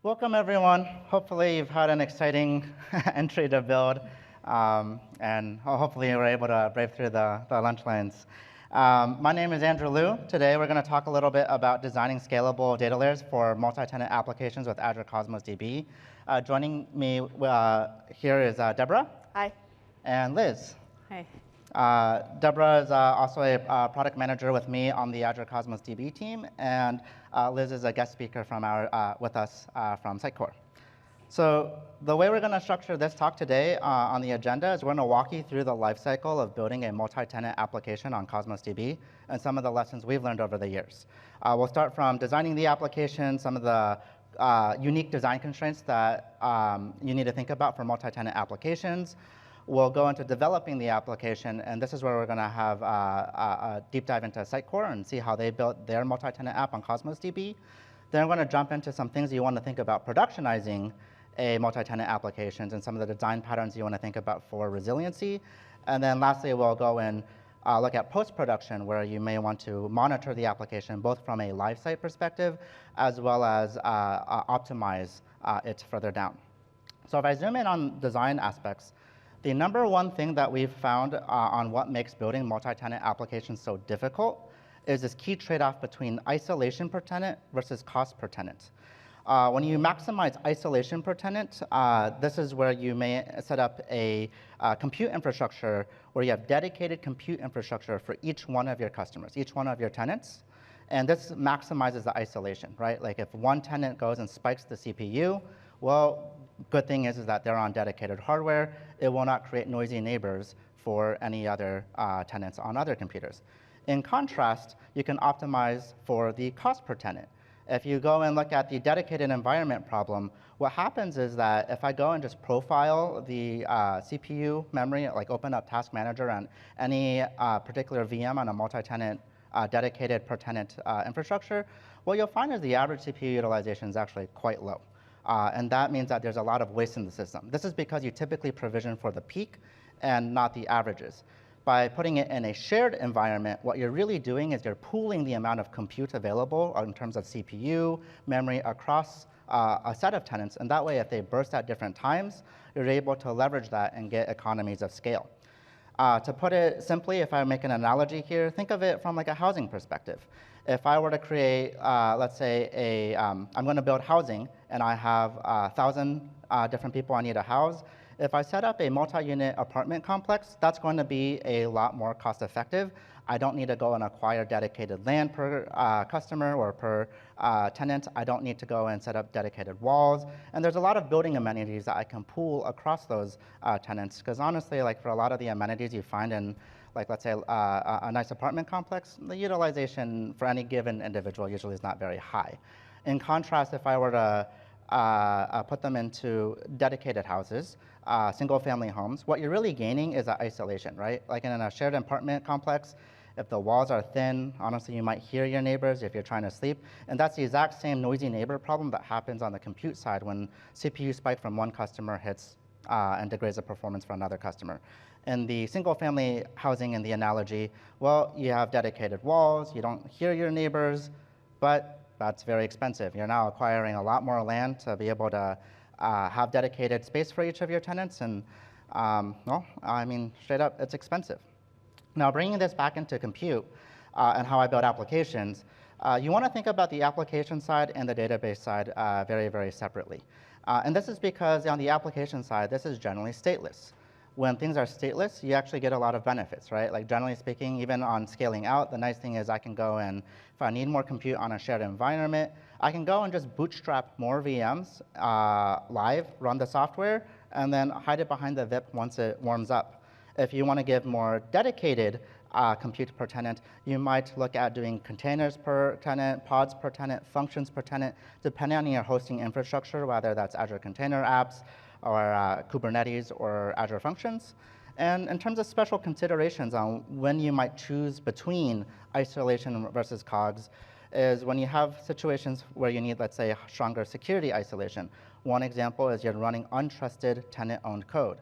Welcome, everyone. Hopefully, you've had an exciting entry to build, and hopefully, you were able to brave through the lunch lines. My name is Andrew Liu. Today, we're going to talk a little bit about designing scalable data layers for multi-tenant applications with Azure Cosmos DB. Joining me here is Deborah. Hi. And Liz. Hi. Deborah is also a product manager with me on the Azure Cosmos DB team, and Liz is a guest speaker from with us from Sitecore. So the way we're going to structure this talk today on the agenda is we're going to walk you through the lifecycle of building a multi-tenant application on Cosmos DB and some of the lessons we've learned over the years. We'll start from designing the application, some of the unique design constraints that you need to think about for multi-tenant applications. We'll go into developing the application, and this is where we're going to have a deep dive into Sitecore and see how they built their multi-tenant app on Cosmos DB. Then we're going to jump into some things you want to think about productionizing a multi-tenant applications and some of the design patterns you want to think about for resiliency. And then lastly, we'll go and look at post-production, where you may want to monitor the application both from a live site perspective as well as optimize it further down. So if I zoom in on design aspects, the number one thing that we've found on what makes building multi-tenant applications so difficult is this key trade-off between isolation per tenant versus cost per tenant. When you maximize isolation per tenant, this is where you may set up a compute infrastructure where you have dedicated compute infrastructure for each one of your customers, each one of your tenants. And this maximizes the isolation, right? Like if one tenant goes and spikes the CPU, well, good thing is that they're on dedicated hardware. It will not create noisy neighbors for any other tenants on other computers. In contrast, you can optimize for the cost per tenant. If you go and look at the dedicated environment problem, what happens is that if I go and just profile the CPU memory, like open up Task Manager on any particular VM on a multi-tenant dedicated per tenant infrastructure, what you'll find is the average CPU utilization is actually quite low. And that means that there's a lot of waste in the system. This is because you typically provision for the peak and not the averages. By putting it in a shared environment, what you're really doing is you're pooling the amount of compute available in terms of CPU, memory across a set of tenants. And that way, if they burst at different times, you're able to leverage that and get economies of scale. To put it simply, if I make an analogy here, think of it from like a housing perspective. If I were to create, let's say, I'm going to build housing, and I have 1,000 different people I need to house. If I set up a multi-unit apartment complex, that's going to be a lot more cost-effective. I don't need to go and acquire dedicated land per customer or per tenant. I don't need to go and set up dedicated walls. And there's a lot of building amenities that I can pool across those tenants. Because honestly, like for a lot of the amenities you find in, like let's say, a nice apartment complex, the utilization for any given individual usually is not very high. In contrast, if I were to put them into dedicated houses, single-family homes, what you're really gaining is that isolation, right? Like in a shared apartment complex, if the walls are thin, honestly, you might hear your neighbors if you're trying to sleep. And that's the exact same noisy neighbor problem that happens on the compute side when CPU spike from one customer hits and degrades the performance for another customer. In the single-family housing in the analogy, well, you have dedicated walls, you don't hear your neighbors, but that's very expensive. You're now acquiring a lot more land to be able to have dedicated space for each of your tenants, and well, I mean, straight up, it's expensive. Now, bringing this back into compute and how I build applications, you want to think about the application side and the database side very, very separately. And this is because on the application side, this is generally stateless. When things are stateless, you actually get a lot of benefits, right? Like generally speaking, even on scaling out, the nice thing is I can go and, if I need more compute on a shared environment, I can go and just bootstrap more VMs live, run the software, and then hide it behind the VIP once it warms up. If you want to give more dedicated compute per tenant, you might look at doing containers per tenant, pods per tenant, functions per tenant, depending on your hosting infrastructure, whether that's Azure Container Apps, or Kubernetes or Azure Functions. And in terms of special considerations on when you might choose between isolation versus COGS is when you have situations where you need, let's say, stronger security isolation. One example is you're running untrusted tenant-owned code.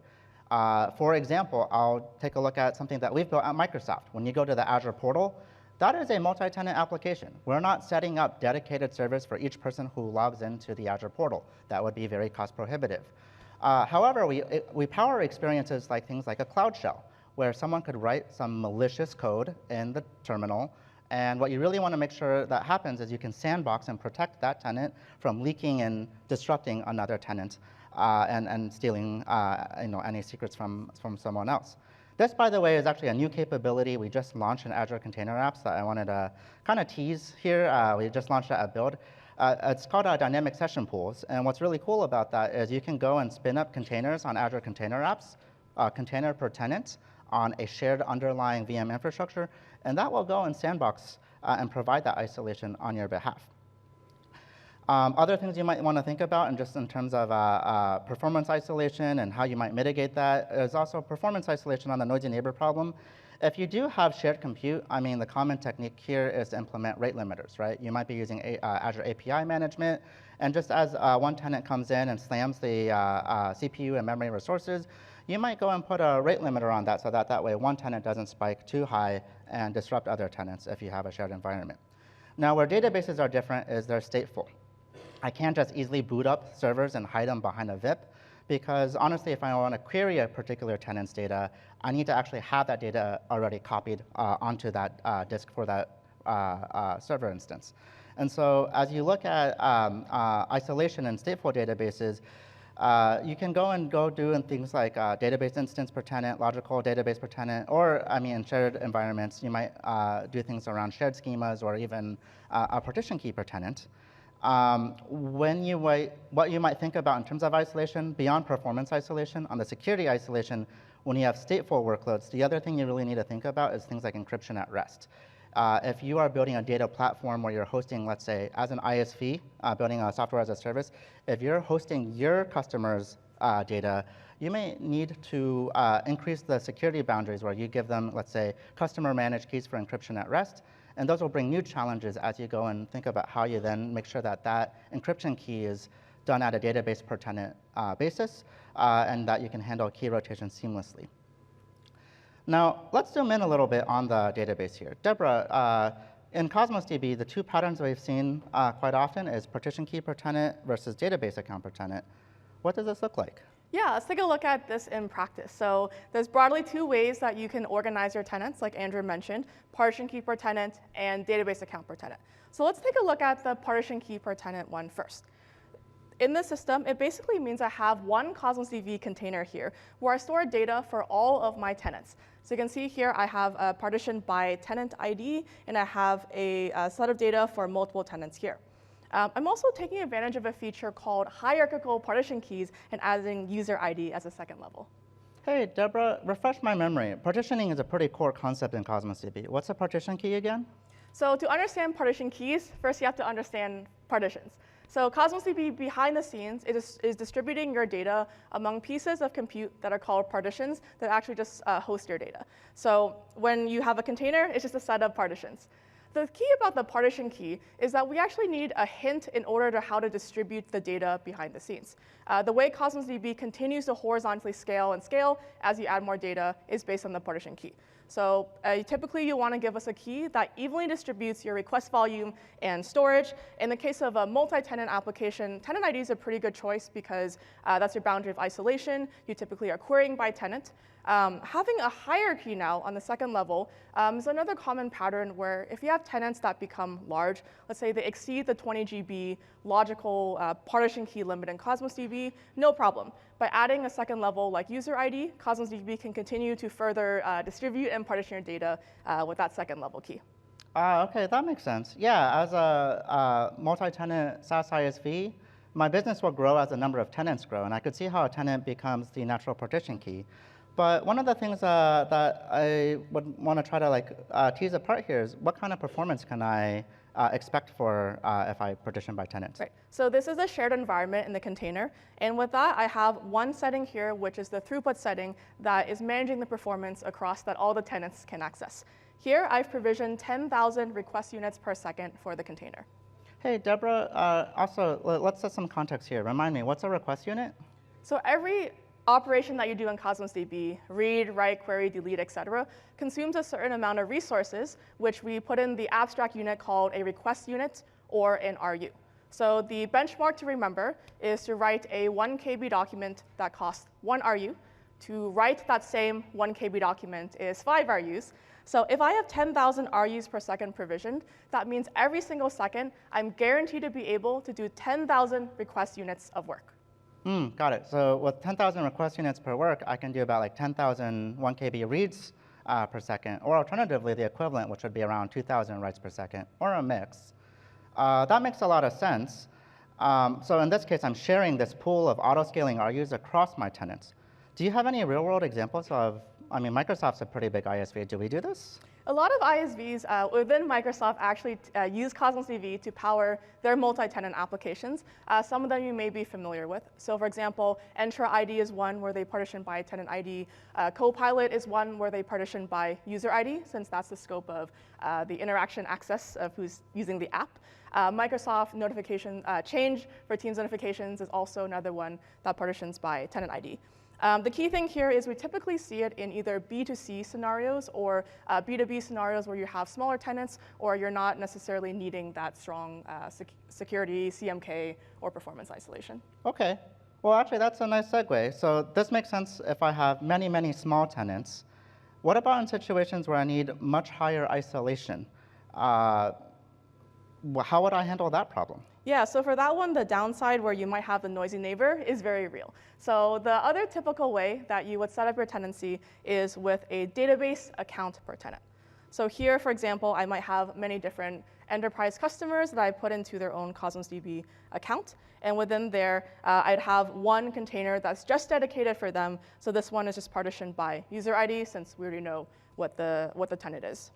For example, I'll take a look at something that we've built at Microsoft. When you go to the Azure portal, That is a multi-tenant application. We're not setting up dedicated servers for each person who logs into the Azure portal. That would be very cost prohibitive. However, we power experiences like things like a Cloud Shell, where someone could write some malicious code in the terminal. And what you really want to make sure that happens is you can sandbox and protect that tenant from leaking and disrupting another tenant and stealing any secrets from someone else. This, by the way, is actually a new capability we just launched in Azure Container Apps that I wanted to kind of tease here. We just launched it at Build. It's called Dynamic Session Pools. And what's really cool about that is you can go and spin up containers on Azure Container Apps, container per tenant, on a shared underlying VM infrastructure. And that will go and sandbox and provide that isolation on your behalf. Other things you might want to think about, and just in terms of performance isolation and how you might mitigate that, is also performance isolation on the noisy neighbor problem. If you do have shared compute, I mean, the common technique here is to implement rate limiters, right? You might be using Azure API management, and just as one tenant comes in and slams the CPU and memory resources, you might go and put a rate limiter on that so that way one tenant doesn't spike too high and disrupt other tenants if you have a shared environment. Now, where databases are different is they're stateful. I can't just easily boot up servers and hide them behind a VIP, because honestly, if I want to query a particular tenant's data, I need to actually have that data already copied onto that disk for that server instance. And so as you look at isolation in stateful databases, you can go do things like database instance per tenant, logical database per tenant, or I mean, in shared environments, you might do things around shared schemas or even a partition key per tenant. What you might think about in terms of isolation, beyond performance isolation, on the security isolation, when you have stateful workloads, the other thing you really need to think about is things like encryption at rest. If you are building a data platform where you're hosting, let's say, as an ISV, building a software as a service, if you're hosting your customers' data, you may need to increase the security boundaries where you give them, let's say, customer managed keys for encryption at rest. And those will bring new challenges as you go and think about how you then make sure that that encryption key is done at a database per tenant basis, and that you can handle key rotation seamlessly. Now, let's zoom in a little bit on the database here. Deborah, in Cosmos DB, the two patterns we've seen quite often is partition key per tenant versus database account per tenant. What does this look like? Yeah, let's take a look at this in practice. So there's broadly two ways that you can organize your tenants, like Andrew mentioned, partition key per tenant and database account per tenant. So let's take a look at the partition key per tenant one first. In the system, it basically means I have one Cosmos DB container here where I store data for all of my tenants. So you can see here I have a partition by tenant ID, and I have a set of data for multiple tenants here. I'm also taking advantage of a feature called hierarchical partition keys and adding user ID as a second level. Hey, Deborah, refresh my memory. Partitioning is a pretty core concept in Cosmos DB. What's a partition key again? So to understand partition keys, first you have to understand partitions. So Cosmos DB behind the scenes is distributing your data among pieces of compute that are called partitions that actually just host your data. So when you have a container, it's just a set of partitions. The key about the partition key is that we actually need a hint in order to how to distribute the data behind the scenes. The way Cosmos DB continues to horizontally scale and scale as you add more data is based on the partition key. So typically you want to give us a key that evenly distributes your request volume and storage. In the case of a multi-tenant application, tenant ID is a pretty good choice because that's your boundary of isolation. You typically are querying by tenant. Having a hierarchy now on the second level is another common pattern where if you have tenants that become large, let's say they exceed the 20 GB logical partition key limit in Cosmos DB, no problem. By adding a second level like user ID, Cosmos DB can continue to further distribute and partition your data with that second level key. OK, that makes sense. Yeah, as a multi-tenant SaaS ISV, my business will grow as the number of tenants grow, and I could see how a tenant becomes the natural partition key. But one of the things that I would want to try to tease apart here is what kind of performance can I expect for if I partition by tenant? Right. So this is a shared environment in the container. And with that, I have one setting here, which is the throughput setting that is managing the performance across that all the tenants can access. Here, I've provisioned 10,000 request units per second for the container. Hey, Deborah, also, let's set some context here. Remind me, what's a request unit? So every operation that you do in Cosmos DB, read, write, query, delete, et cetera, consumes a certain amount of resources, which we put in the abstract unit called a request unit or an RU. So the benchmark to remember is to write a 1 KB document that costs 1 RU. To write that same 1 KB document is 5 RUs. So if I have 10,000 RUs per second provisioned, that means every single second, I'm guaranteed to be able to do 10,000 request units of work. Got it. So with 10,000 request units per work, I can do about like 10,000 1 KB reads per second, or alternatively, the equivalent, which would be around 2,000 writes per second, or a mix. That makes a lot of sense. So in this case, I'm sharing this pool of auto-scaling RUs across my tenants. Do you have any real-world examples of, I mean, Microsoft's a pretty big ISV. Do we do this? A lot of ISVs within Microsoft actually use Cosmos DB to power their multi-tenant applications. Some of them you may be familiar with. So for example, Entra ID is one where they partition by tenant ID. Copilot is one where they partition by user ID, since that's the scope of the interaction access of who's using the app. Microsoft notification change for Teams notifications is also another one that partitions by tenant ID. The key thing here is we typically see it in either B2C scenarios or B2B scenarios where you have smaller tenants or you're not necessarily needing that strong security, CMK, or performance isolation. OK. Well, actually, that's a nice segue. So this makes sense if I have many, many small tenants. What about in situations where I need much higher isolation? How would I handle that problem? Yeah, so for that one, the downside where you might have a noisy neighbor is very real. So the other typical way that you would set up your tenancy is with a database account per tenant. So here, for example, I might have many different enterprise customers that I put into their own Cosmos DB account. And within there, I'd have one container that's just dedicated for them. So this one is just partitioned by user ID, since we already know what the tenant is.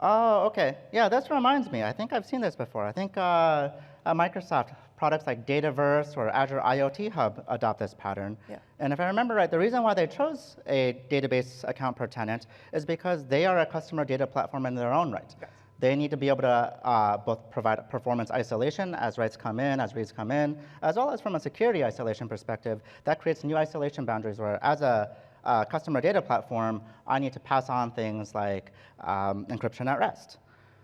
Oh, OK. Yeah, this reminds me. I think I've seen this before. I think Microsoft products like Dataverse or Azure IoT Hub adopt this pattern. Yeah. And if I remember right, the reason why they chose a database account per tenant is because they are a customer data platform in their own right. Yes. They need to be able to both provide performance isolation as writes come in, as reads come in, as well as from a security isolation perspective. That creates new isolation boundaries where, as a customer data platform, I need to pass on things like encryption at rest.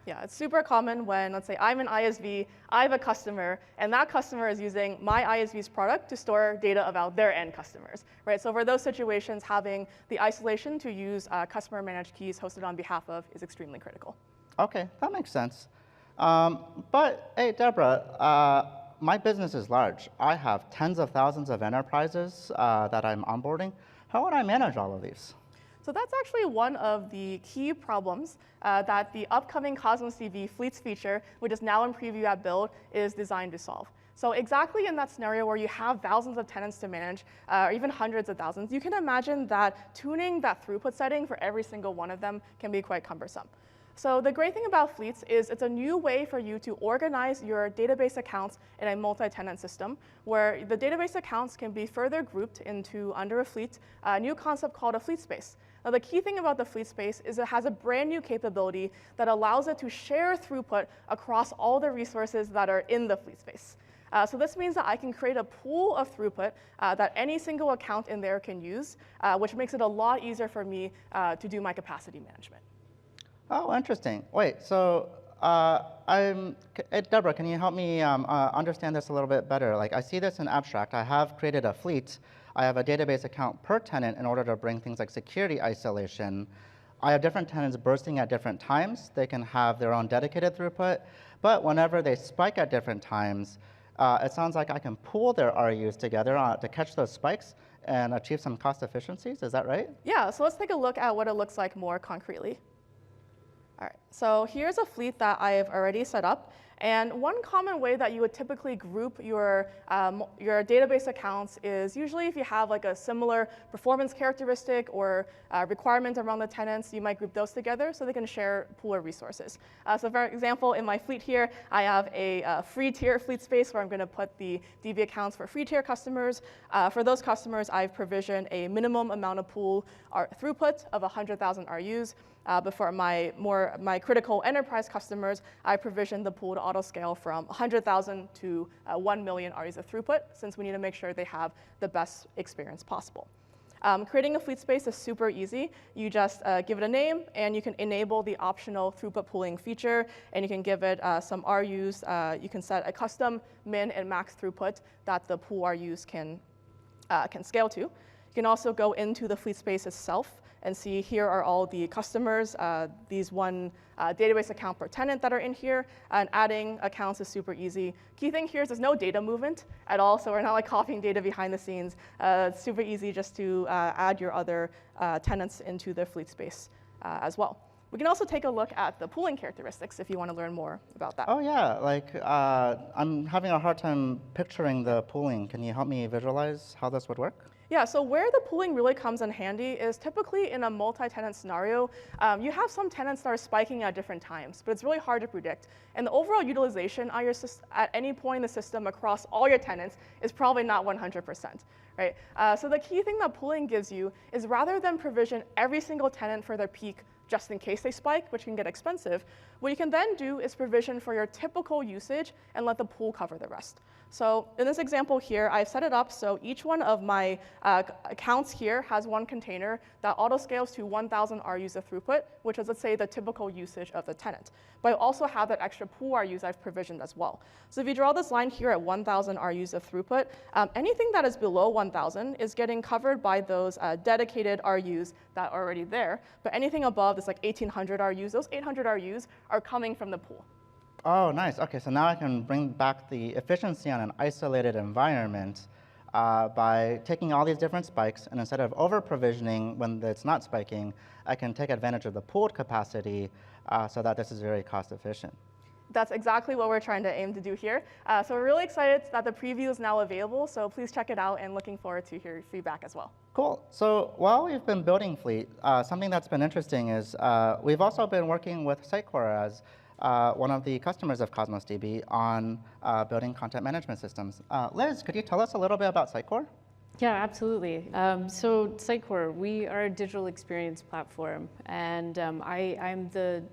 Yeah, it's super common when, let's say, I'm an ISV, I have a customer, and that customer is using my ISV's product to store data about their end customers, right? So for those situations, having the isolation to use customer-managed keys hosted on behalf of is extremely critical. OK, that makes sense. But hey, Deborah, my business is large. I have tens of thousands of enterprises that I'm onboarding. How would I manage all of these? So that's actually one of the key problems that the upcoming Cosmos DB Fleets feature, which is now in preview at Build, is designed to solve. So exactly in that scenario where you have thousands of tenants to manage, or even hundreds of thousands, you can imagine that tuning that throughput setting for every single one of them can be quite cumbersome. So the great thing about Fleets is it's a new way for you to organize your database accounts in a multi-tenant system, where the database accounts can be further grouped into under a fleet, a new concept called a fleet space. Now, the key thing about the fleet space is it has a brand new capability that allows it to share throughput across all the resources that are in the fleet space. So this means that I can create a pool of throughput that any single account in there can use, which makes it a lot easier for me to do my capacity management. Oh, interesting. Wait, so Deborah, can you help me understand this a little bit better? Like, I see this in abstract. I have created a fleet. I have a database account per tenant in order to bring things like security isolation. I have different tenants bursting at different times. They can have their own dedicated throughput. But whenever they spike at different times, it sounds like I can pool their RUs together to catch those spikes and achieve some cost efficiencies. Is that right? Yeah, so let's take a look at what it looks like more concretely. All right, so here's a fleet that I've already set up. And one common way that you would typically group your database accounts is usually if you have like a similar performance characteristic or requirement around the tenants, you might group those together so they can share pool of resources. So for example, in my fleet here, I have a free tier fleet space where I'm going to put the DB accounts for free tier customers. For those customers, I've provisioned a minimum amount of pool throughput of 100,000 RUs. But for my critical enterprise customers, I provision the pool to auto scale from 100,000 to 1 million RUs of throughput, since we need to make sure they have the best experience possible. Creating a fleet space is super easy. You just give it a name, and you can enable the optional throughput pooling feature, and you can give it some RUs. You can set a custom min and max throughput that the pool RUs can scale to. You can also go into the fleet space itself and see here are all the customers, these one database account per tenant that are in here, and adding accounts is super easy. Key thing here is there's no data movement at all, so we're not like copying data behind the scenes. It's super easy just to add your other tenants into the fleet space as well. We can also take a look at the pooling characteristics if you want to learn more about that. Oh yeah, like I'm having a hard time picturing the pooling. Can you help me visualize how this would work? Yeah, so where the pooling really comes in handy is typically in a multi-tenant scenario. You have some tenants that are spiking at different times, but it's really hard to predict. And the overall utilization at any point in the system across all your tenants is probably not 100%. Right? So the key thing that pooling gives you is rather than provision every single tenant for their peak just in case they spike, which can get expensive, what you can then do is provision for your typical usage and let the pool cover the rest. So in this example here, I've set it up so each one of my accounts here has one container that auto scales to 1,000 RUs of throughput, which is, let's say, the typical usage of the tenant. But I also have that extra pool RUs I've provisioned as well. So if you draw this line here at 1,000 RUs of throughput, anything that is below 1,000 is getting covered by those dedicated RUs that are already there. But anything above is like 1,800 RUs. Those 800 RUs are coming from the pool. Oh, nice. Okay, so now I can bring back the efficiency on an isolated environment by taking all these different spikes, and instead of over-provisioning when it's not spiking, I can take advantage of the pooled capacity so that this is very cost-efficient. That's exactly what we're trying to aim to do here. So we're really excited that the preview is now available, so please check it out, and looking forward to your feedback as well. Cool. So while we've been building Fleet, something that's been interesting is we've also been working with Sitecore as one of the customers of Cosmos DB on building content management systems. Liz, could you tell us a little bit about Sitecore? Yeah, absolutely. So Sitecore, we are a digital experience platform, and I'm the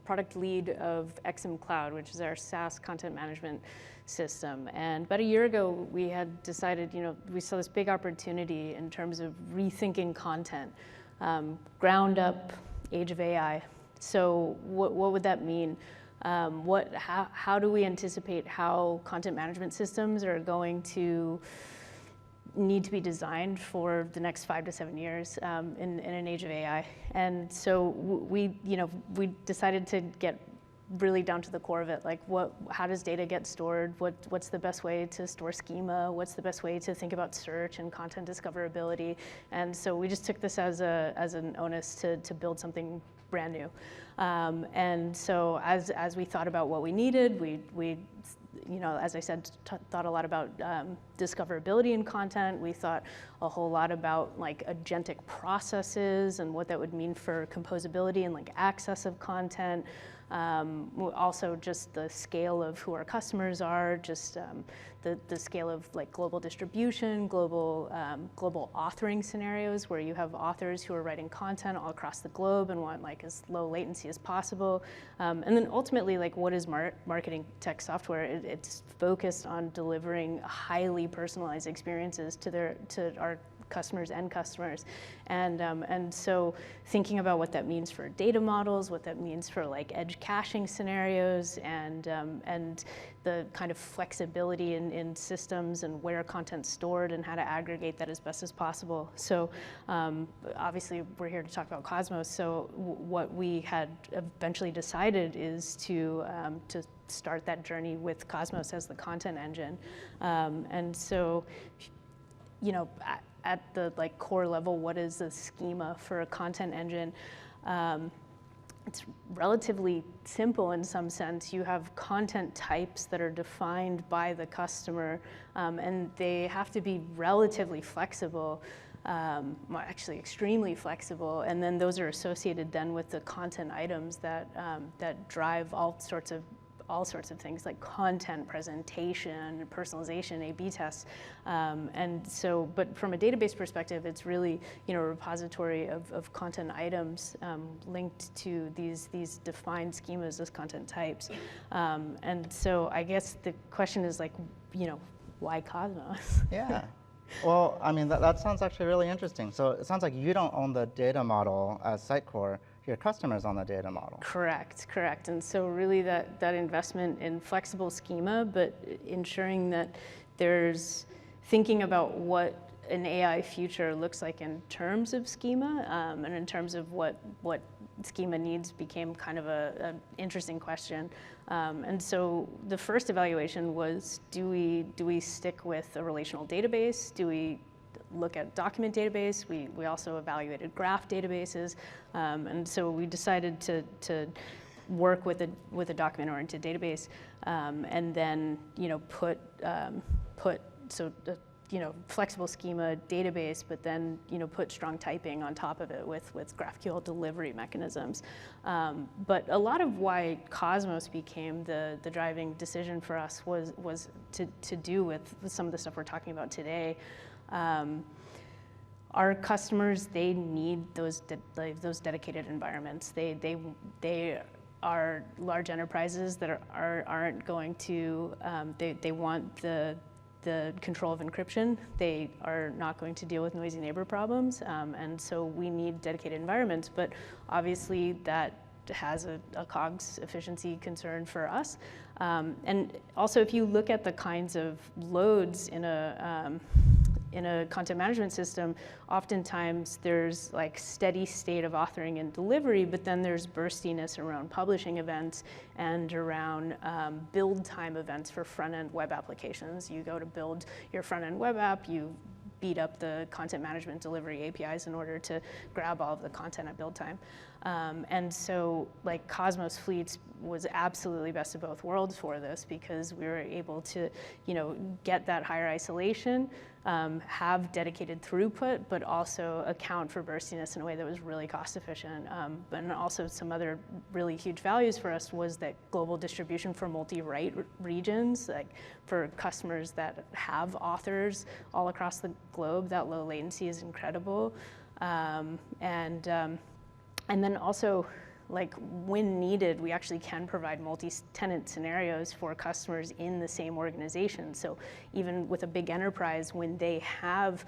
product lead of XM Cloud, which is our SaaS content management system. And about a year ago, we had decided, we saw this big opportunity in terms of rethinking content, ground up, age of AI. So what would that mean? How do we anticipate how content management systems are going to need to be designed for the next 5 to 7 years in an age of AI? And so we decided to get really down to the core of it. Like, how does data get stored? What's the best way to store schema? What's the best way to think about search and content discoverability? And so we just took this as an onus to build something brand new. And so as we thought about what we needed, we as I said, thought a lot about discoverability in content. We thought a whole lot about like agentic processes and what that would mean for composability and like access of content. Also just the scale of who our customers are, just the scale of like global distribution, global authoring scenarios where you have authors who are writing content all across the globe and want like as low latency as possible. And then ultimately, like, what is marketing tech software? It's focused on delivering highly personalized experiences to our customers, and so thinking about what that means for data models, what that means for like edge caching scenarios, and the kind of flexibility in systems and where content's stored and how to aggregate that as best as possible. So obviously we're here to talk about Cosmos. So what we had eventually decided is to start that journey with Cosmos as the content engine, and so at the like core level, what is the schema for a content engine? It's relatively simple in some sense. You have content types that are defined by the customer, and they have to be relatively flexible, actually extremely flexible. And then those are associated then with the content items that drive all sorts of all sorts of things like content presentation, personalization, A/B tests. And so, but from a database perspective, it's really, a repository of content items linked to these defined schemas as content types. And so I guess the question is like, why Cosmos? Yeah. Well, I mean, that sounds actually really interesting. So it sounds like you don't own the data model as Sitecore. Your customers own the data model. Correct. And so really that investment in flexible schema, but ensuring that there's thinking about what an AI future looks like in terms of schema, and in terms of what schema needs became kind of an interesting question. And so the first evaluation was, do we stick with a relational database? Do we look at document database? We also evaluated graph databases. And so we decided to work with a document-oriented database, and then flexible schema database, but then put strong typing on top of it with GraphQL delivery mechanisms. But a lot of why Cosmos became the driving decision for us was to do with some of the stuff we're talking about today. Our customers, they need those dedicated environments. They are large enterprises that aren't going to. They want the control of encryption. They are not going to deal with noisy neighbor problems, and so we need dedicated environments. But obviously, that has a COGS efficiency concern for us. And also, if you look at the kinds of loads in a content management system, oftentimes there's like steady state of authoring and delivery, but then there's burstiness around publishing events and around build time events for front-end web applications. You go to build your front-end web app, you beat up the content management delivery APIs in order to grab all of the content at build time. And so like Cosmos Fleets was absolutely best of both worlds for this, because we were able to, get that higher isolation, have dedicated throughput, but also account for burstiness in a way that was really cost efficient. And also some other really huge values for us was that global distribution for multi-write regions, like for customers that have authors all across the globe, that low latency is incredible. And then also, like when needed, we actually can provide multi-tenant scenarios for customers in the same organization. So even with a big enterprise, when they have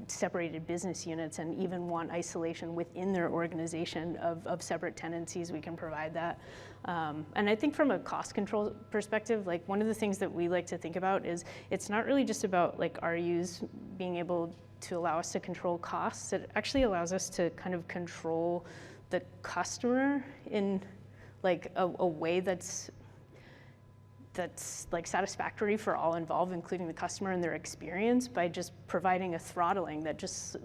separated business units and even want isolation within their organization of separate tenancies, we can provide that. And I think from a cost control perspective, like one of the things that we like to think about is it's not really just about like RUs being able to allow us to control costs. It actually allows us to kind of control the customer in like a way that's like satisfactory for all involved, including the customer and their experience, by just providing a throttling that just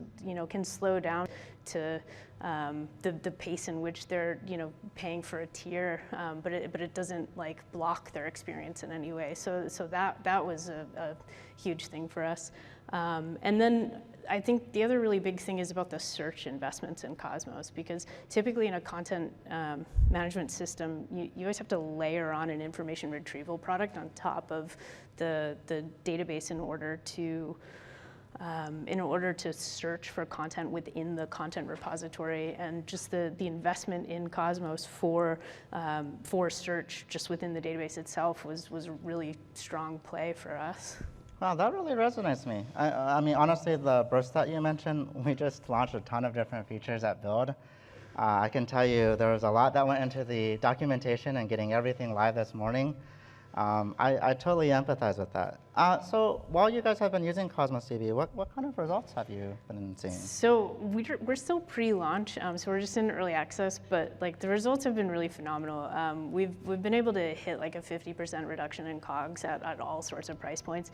can slow down to the pace in which they're paying for a tier, but it doesn't like block their experience in any way. So that was a huge thing for us. And then I think the other really big thing is about the search investments in Cosmos, because typically in a content management system, you always have to layer on an information retrieval product on top of the database in order to search for content within the content repository. And just the investment in Cosmos for search just within the database itself was a really strong play for us. Wow, that really resonates with me. I mean, honestly, the burst that you mentioned, we just launched a ton of different features at Build. I can tell you there was a lot that went into the documentation and getting everything live this morning. I totally empathize with that. So while you guys have been using Cosmos DB, what kind of results have you been seeing? So we're still pre-launch, so we're just in early access, but like the results have been really phenomenal. We've been able to hit like a 50% reduction in COGS at all sorts of price points,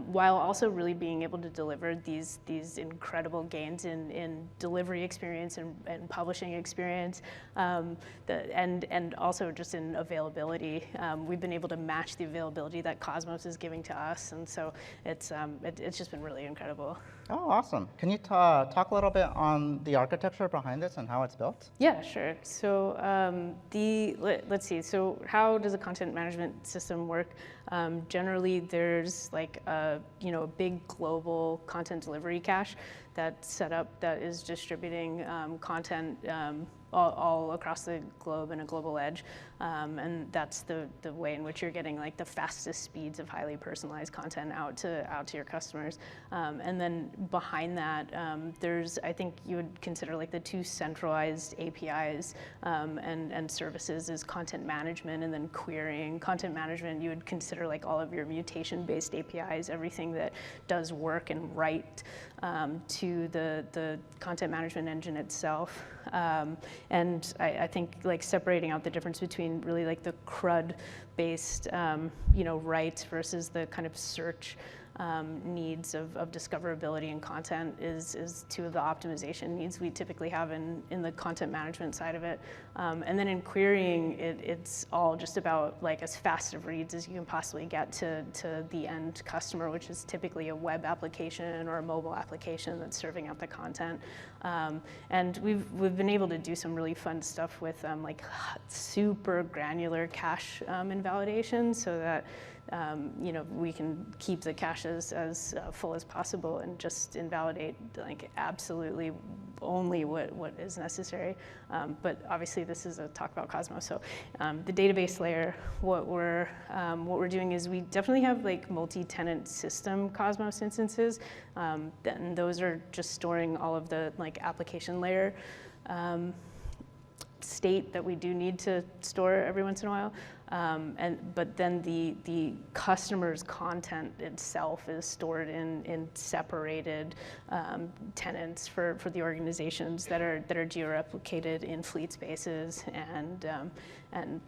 while also really being able to deliver these incredible gains in delivery experience and publishing experience, and also just in availability. We've been able to match the availability that Cosmos is giving to us. us. And so it's just been really incredible. Oh, awesome. Can you talk a little bit on the architecture behind this and how it's built? Yeah, sure. So let's see. So how does a content management system work? Generally, there's like a big global content delivery cache that's set up that is distributing content all across the globe in a global edge, and that's the way in which you're getting like the fastest speeds of highly personalized content out to your customers. And then behind that, there's, I think you would consider like the two centralized APIs and services is content management and then querying. Content management, you would consider like all of your mutation-based APIs, everything that does work and write to the content management engine itself. And I think like separating out the difference between really like the CRUD-based, writes versus the kind of search needs of discoverability and content is two of the optimization needs we typically have in the content management side of it. And then in querying, it's all just about like as fast of reads as you can possibly get to the end customer, which is typically a web application or a mobile application that's serving up the content. And we've been able to do some really fun stuff with like super granular cache invalidation so that we can keep the caches as full as possible and just invalidate like absolutely only what is necessary. But obviously this is a talk about Cosmos. So the database layer, what we're doing is we definitely have like multi-tenant system Cosmos instances. Then those are just storing all of the like application layer state that we do need to store every once in a while. But then the customer's content itself is stored in separated tenants for the organizations that are geo-replicated in fleet spaces, and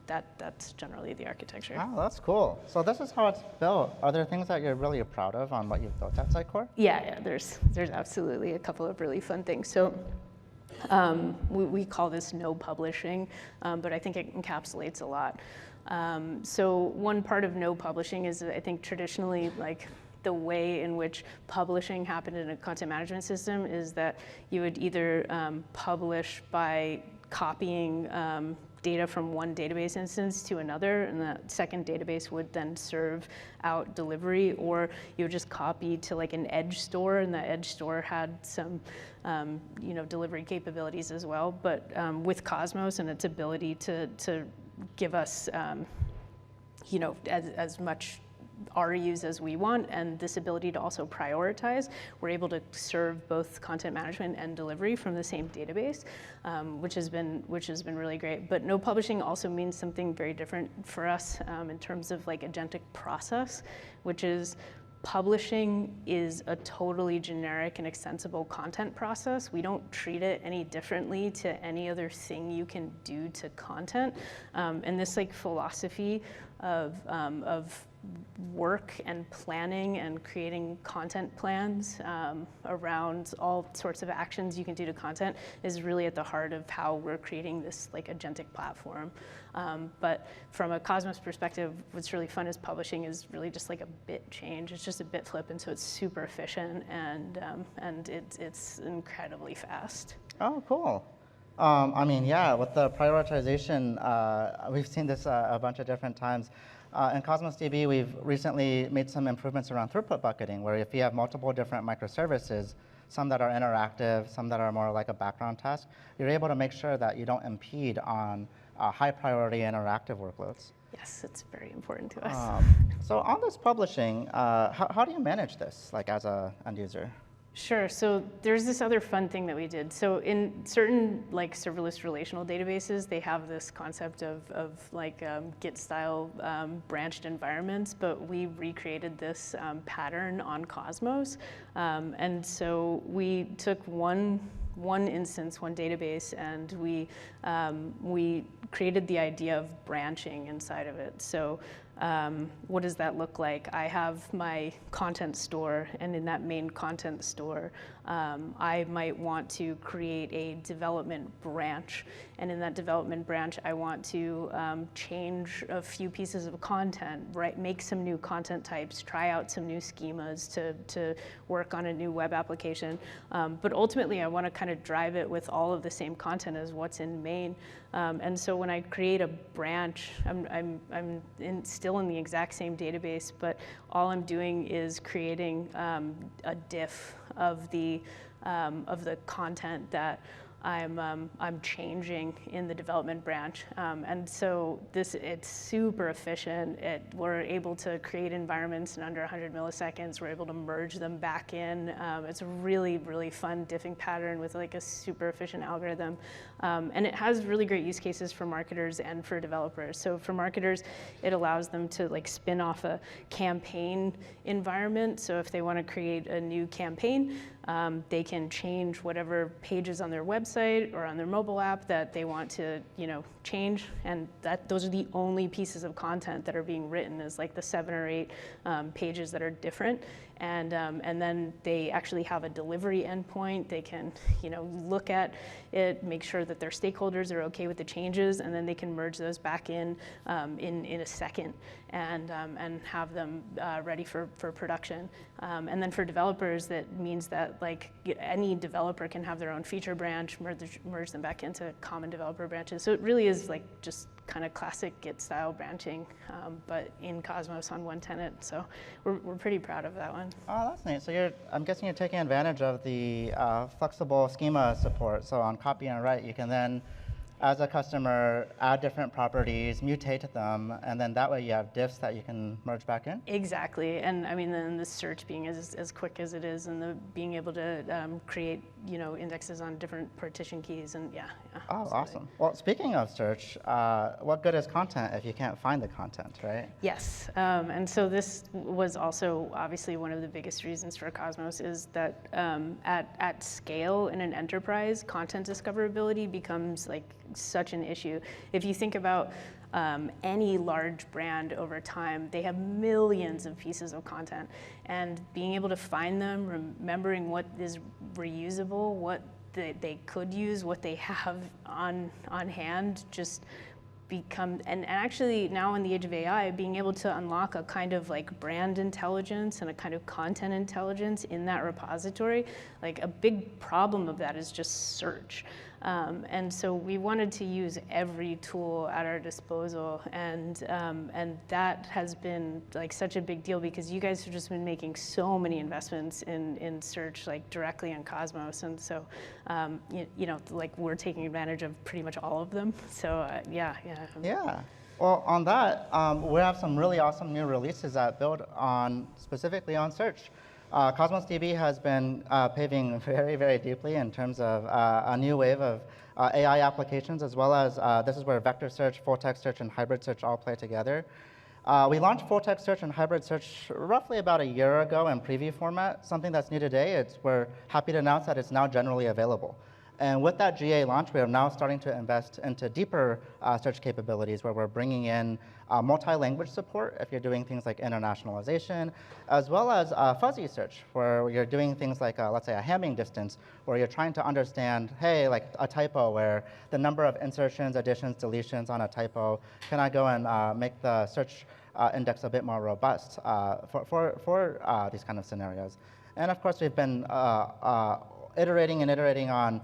that's generally the architecture. Wow, that's cool. So this is how it's built. Are there things that you're really proud of on what you've built at Sitecore? Yeah, there's absolutely a couple of really fun things. So we call this no publishing, but I think it encapsulates a lot. So one part of no publishing is, I think, traditionally like the way in which publishing happened in a content management system is that you would either publish by copying data from one database instance to another, and that second database would then serve out delivery, or you would just copy to like an edge store, and the edge store had some delivery capabilities as well. But with Cosmos and its ability to give us as much RUs as we want, and this ability to also prioritize, we're able to serve both content management and delivery from the same database, which has been really great. But no publishing also means something very different for us in terms of like agentic process, which is publishing is a totally generic and extensible content process. We don't treat it any differently to any other thing you can do to content. And this like philosophy of work and planning and creating content plans around all sorts of actions you can do to content is really at the heart of how we're creating this like agentic platform. But from a Cosmos perspective, what's really fun is publishing is really just like a bit change. It's just a bit flip, and so it's super efficient and it's incredibly fast. Oh, cool. With the prioritization, we've seen this a bunch of different times. In Cosmos DB, we've recently made some improvements around throughput bucketing, where if you have multiple different microservices, some that are interactive, some that are more like a background task, you're able to make sure that you don't impede on high priority interactive workloads. Yes, it's very important to us. So on this publishing, how do you manage this, like as a end user? Sure. So there's this other fun thing that we did. So in certain like serverless relational databases, they have this concept of like Git style branched environments, but we recreated this pattern on Cosmos. And so we took one instance, one database, and we created the idea of branching inside of it. So what does that look like? I have my content store, and in that main content store, I might want to create a development branch. And in that development branch, I want to change a few pieces of content, right? Make some new content types, try out some new schemas to work on a new web application. But ultimately, I want to kind of drive it with all of the same content as what's in main. And so when I create a branch, I'm still in the exact same database, but all I'm doing is creating a diff of the content that I'm changing in the development branch. And so it's super efficient. We're able to create environments in under 100 milliseconds. We're able to merge them back in. It's a really, really fun diffing pattern with like a super efficient algorithm. And it has really great use cases for marketers and for developers. So for marketers, it allows them to like spin off a campaign environment. So if they want to create a new campaign, they can change whatever pages on their website or on their mobile app that they want to, change, and those are the only pieces of content that are being written, is like the 7 or 8 pages that are different, and then they actually have a delivery endpoint. They can, look at it, make sure that their stakeholders are okay with the changes, and then they can merge those back in a second, and have them ready for production. And then for developers, that means that like any developer can have their own feature branch, merge them back into common developer branches. So it really is like just kind of classic Git style branching, but in Cosmos on one tenant. So we're pretty proud of that one. Oh, that's neat. So I'm guessing you're taking advantage of the flexible schema support. So on copy and write, you can then, as a customer, add different properties, mutate them, and then that way you have diffs that you can merge back in? Exactly, and I mean, then the search being as quick as it is, and the being able to create, indexes on different partition keys, and yeah. Oh, absolutely. awesome. Well, speaking of search, what good is content if you can't find the content, right? Yes, and so this was also obviously one of the biggest reasons for Cosmos, is that at scale in an enterprise, content discoverability becomes like such an issue. If you think about any large brand over time, they have millions of pieces of content, and being able to find them, remembering what is reusable, what they could use, what they have on hand, just become, and actually now in the age of AI, being able to unlock a kind of like brand intelligence and a kind of content intelligence in that repository, like a big problem of that is just search. And so we wanted to use every tool at our disposal, and that has been like such a big deal, because you guys have just been making so many investments in search, like directly in Cosmos, and so like we're taking advantage of pretty much all of them. So yeah. Yeah. Well, on that, we have some really awesome new releases that build on specifically on search. Cosmos DB has been paving very, very deeply in terms of a new wave of AI applications, as well as this is where vector search, full text search, and hybrid search all play together. We launched full text search and hybrid search roughly about a year ago in preview format. Something that's new today, we're happy to announce that it's now generally available. And with that GA launch, we are now starting to invest into deeper search capabilities, where we're bringing in multi-language support if you're doing things like internationalization, as well as fuzzy search, where you're doing things like, let's say, a Hamming distance, where you're trying to understand, hey, like a typo, where the number of insertions, additions, deletions on a typo, can I go and make the search index a bit more robust for these kind of scenarios? And of course, we've been iterating on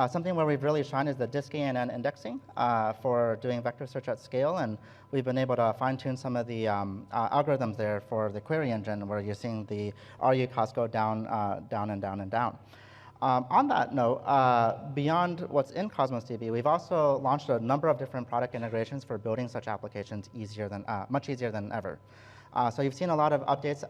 something where we've really shined is the disk ANN indexing for doing vector search at scale, and we've been able to fine-tune some of the algorithms there for the query engine, where you're seeing the RU cost go down, down, and down, and down. On that note, beyond what's in Cosmos DB, we've also launched a number of different product integrations for building such applications much easier than ever. So you've seen a lot of updates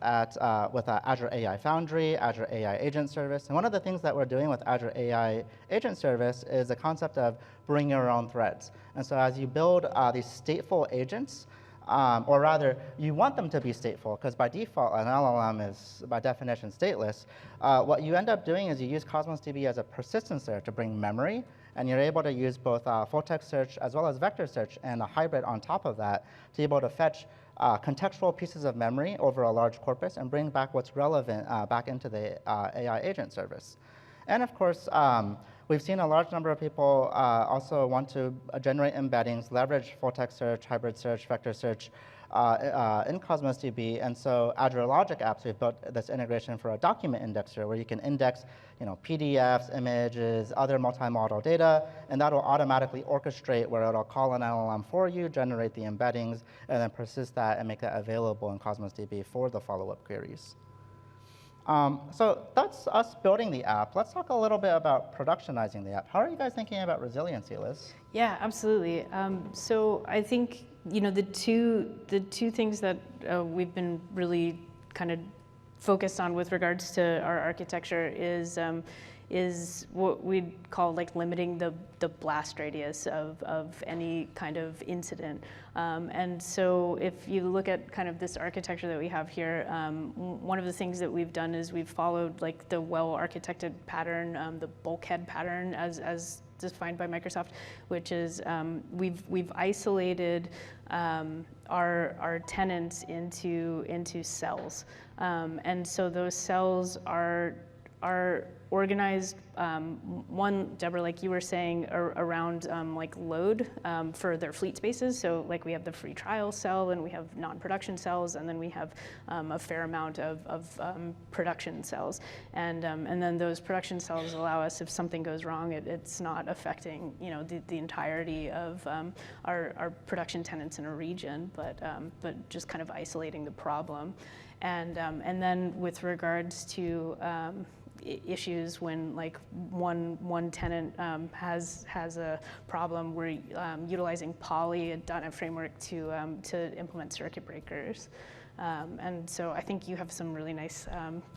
with Azure AI Foundry, Azure AI Agent Service. And one of the things that we're doing with Azure AI Agent Service is the concept of bring your own threads. And so as you build these stateful agents, or rather, you want them to be stateful, because by default, an LLM is, by definition, stateless. What you end up doing is you use Cosmos DB as a persistence layer to bring memory, and you're able to use both full text search as well as vector search and a hybrid on top of that to be able to fetch contextual pieces of memory over a large corpus and bring back what's relevant back into the AI agent service. And of course, we've seen a large number of people also want to generate embeddings, leverage full-text search, hybrid search, vector search in Cosmos DB. And so Azure Logic Apps, we've built this integration for a document indexer where you can index PDFs, images, other multimodal data, and that'll automatically orchestrate where it'll call an LLM for you, generate the embeddings, and then persist that and make that available in Cosmos DB for the follow-up queries. So that's us building the app. Let's talk a little bit about productionizing the app. How are you guys thinking about resiliency, Liz? Yeah, absolutely. So I think the two things that we've been really kind of focused on with regards to our architecture is what we'd call like limiting the blast radius of any kind of incident. And so if you look at kind of this architecture that we have here, one of the things that we've done is we've followed like the well-architected pattern, the bulkhead pattern as defined by Microsoft, which is we've isolated our tenants into cells. And so those cells are organized, one, Deborah, like you were saying, around like load for their fleet spaces. So like we have the free trial cell, and we have non-production cells, and then we have a fair amount of production cells. And then those production cells allow us, if something goes wrong, it's not affecting the entirety of our production tenants in a region, but just kind of isolating the problem. And then with regards to issues when like one tenant has a problem, we're utilizing Poly, a .NET framework, to implement circuit breakers. And so I think you have some really nice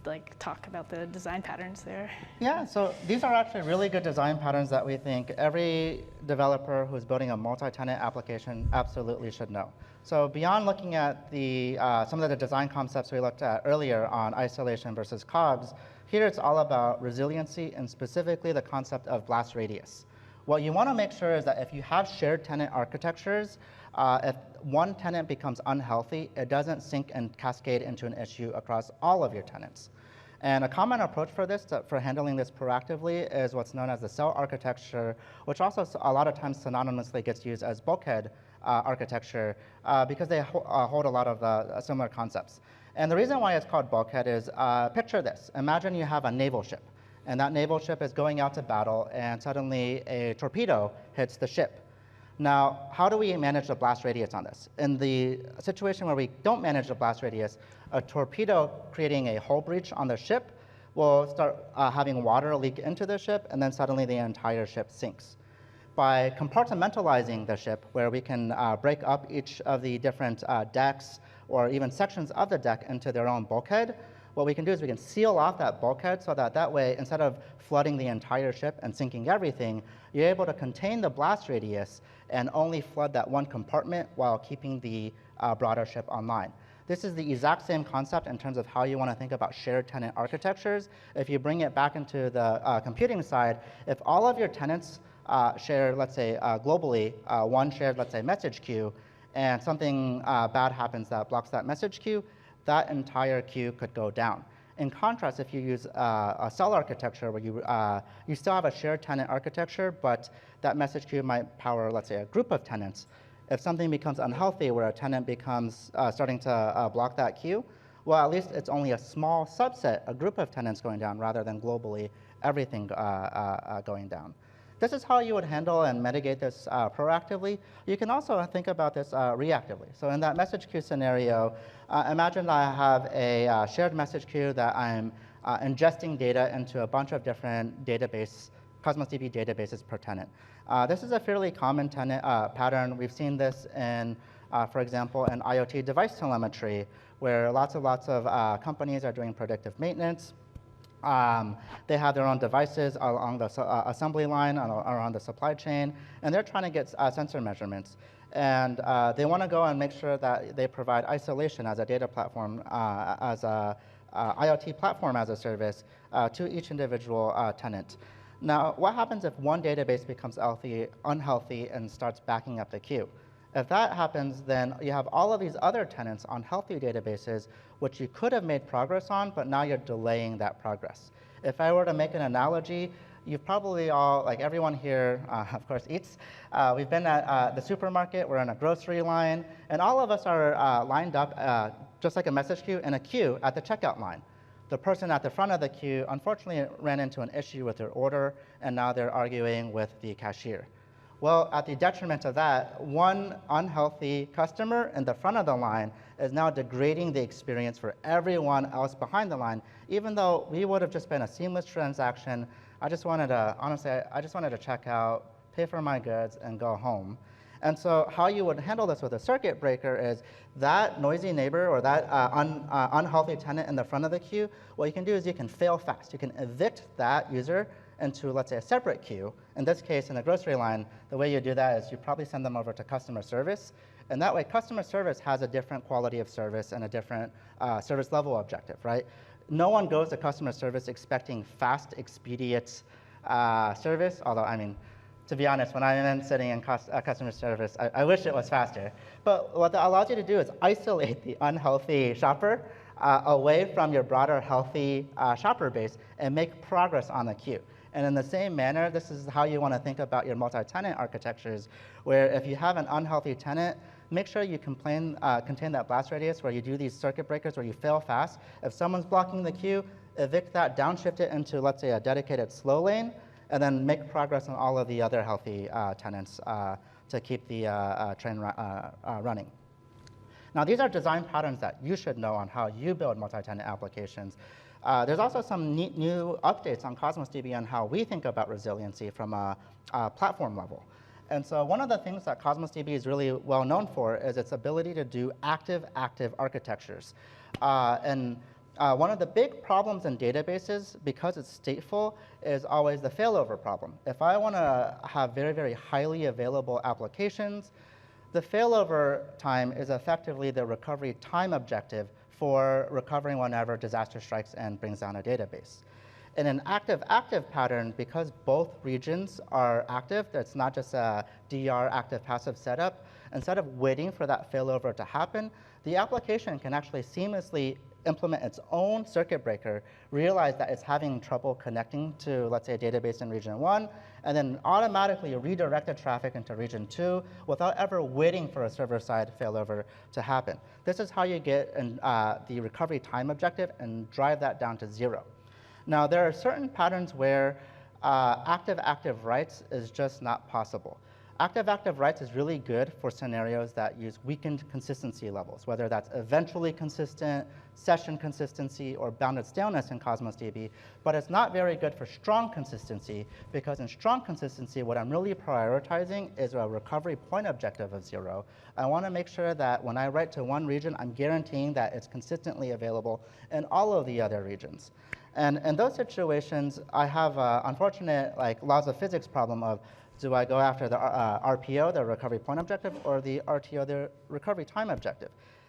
like talk about the design patterns there. Yeah, so these are actually really good design patterns that we think every developer who's building a multi-tenant application absolutely should know. So beyond looking at the some of the design concepts we looked at earlier on isolation versus COGS, here it's all about resiliency and specifically the concept of blast radius. What you want to make sure is that if you have shared tenant architectures, if one tenant becomes unhealthy, it doesn't sync and cascade into an issue across all of your tenants. And a common approach for this, for handling this proactively, is what's known as the cell architecture, which also a lot of times synonymously gets used as bulkhead architecture because they hold a lot of similar concepts. And the reason why it's called bulkhead is, picture this. Imagine you have a naval ship, and that naval ship is going out to battle, and suddenly a torpedo hits the ship. Now, how do we manage the blast radius on this? In the situation where we don't manage the blast radius, a torpedo creating a hull breach on the ship will start having water leak into the ship, and then suddenly the entire ship sinks. By compartmentalizing the ship, where we can break up each of the different decks or even sections of the deck into their own bulkhead, what we can do is we can seal off that bulkhead so that way, instead of flooding the entire ship and sinking everything, you're able to contain the blast radius and only flood that one compartment while keeping the broader ship online. This is the exact same concept in terms of how you want to think about shared tenant architectures. If you bring it back into the computing side, if all of your tenants share, let's say, globally, one shared, let's say, message queue, and something bad happens that blocks that message queue, that entire queue could go down. In contrast, if you use a cell architecture where you still have a shared tenant architecture, but that message queue might power, let's say, a group of tenants. If something becomes unhealthy where a tenant becomes starting to block that queue, well, at least it's only a small subset, a group of tenants going down, rather than globally everything going down. This is how you would handle and mitigate this proactively. You can also think about this reactively. So in that message queue scenario, imagine that I have a shared message queue that I'm ingesting data into a bunch of different Cosmos DB databases per tenant. This is a fairly common tenant pattern. We've seen this in, for example, in IoT device telemetry, where lots of companies are doing predictive maintenance. They have their own devices along the assembly line, around the supply chain, and they're trying to get sensor measurements. And they want to go and make sure that they provide isolation as a data platform, as a IoT platform as a service to each individual tenant. Now, what happens if one database becomes unhealthy and starts backing up the queue? If that happens, then you have all of these other tenants on healthy databases, which you could have made progress on, but now you're delaying that progress. If I were to make an analogy, you've probably all, like everyone here, of course, eats. We've been at the supermarket, we're in a grocery line, and all of us are lined up, just like a message queue, in a queue at the checkout line. The person at the front of the queue, unfortunately, ran into an issue with their order, and now they're arguing with the cashier. Well, at the detriment of that, one unhealthy customer in the front of the line is now degrading the experience for everyone else behind the line, even though we would have just been a seamless transaction. I just wanted to, honestly, I just wanted to check out, pay for my goods, and go home. And so how you would handle this with a circuit breaker is that noisy neighbor or that unhealthy tenant in the front of the queue, what you can do is you can fail fast. You can evict that user into, let's say, a separate queue. In this case, in the grocery line, the way you do that is you probably send them over to customer service. And that way, customer service has a different quality of service and a different service level objective, right? No one goes to customer service expecting fast, expedient service, although, I mean, to be honest, when I'm sitting in customer service, I wish it was faster. But what that allows you to do is isolate the unhealthy shopper away from your broader healthy shopper base and make progress on the queue. And in the same manner, this is how you want to think about your multi-tenant architectures, where if you have an unhealthy tenant, make sure you contain that blast radius where you do these circuit breakers where you fail fast. If someone's blocking the queue, evict that, downshift it into, let's say, a dedicated slow lane, and then make progress on all of the other healthy tenants to keep the train running. Now, these are design patterns that you should know on how you build multi-tenant applications. There's also some neat new updates on Cosmos DB on how we think about resiliency from a platform level. And so one of the things that Cosmos DB is really well known for is its ability to do active-active architectures. One of the big problems in databases, because it's stateful, is always the failover problem. If I want to have very, very highly available applications, the failover time is effectively the recovery time objective for recovering whenever disaster strikes and brings down a database. In an active-active pattern, because both regions are active, it's not just a DR active-passive setup, instead of waiting for that failover to happen, the application can actually seamlessly implement its own circuit breaker, realize that it's having trouble connecting to, let's say, a database in region 1, and then automatically redirect the traffic into region 2 without ever waiting for a server-side failover to happen. This is how you get the recovery time objective and drive that down to 0. Now, there are certain patterns where active-active writes is just not possible. Active-active writes is really good for scenarios that use weakened consistency levels, whether that's eventually consistent, session consistency, or bounded staleness in Cosmos DB, but it's not very good for strong consistency, because in strong consistency, what I'm really prioritizing is a recovery point objective of 0. I want to make sure that when I write to one region, I'm guaranteeing that it's consistently available in all of the other regions. And in those situations, I have an unfortunate laws of physics problem of, do I go after the RPO, the recovery point objective, or the RTO, the recovery time objective?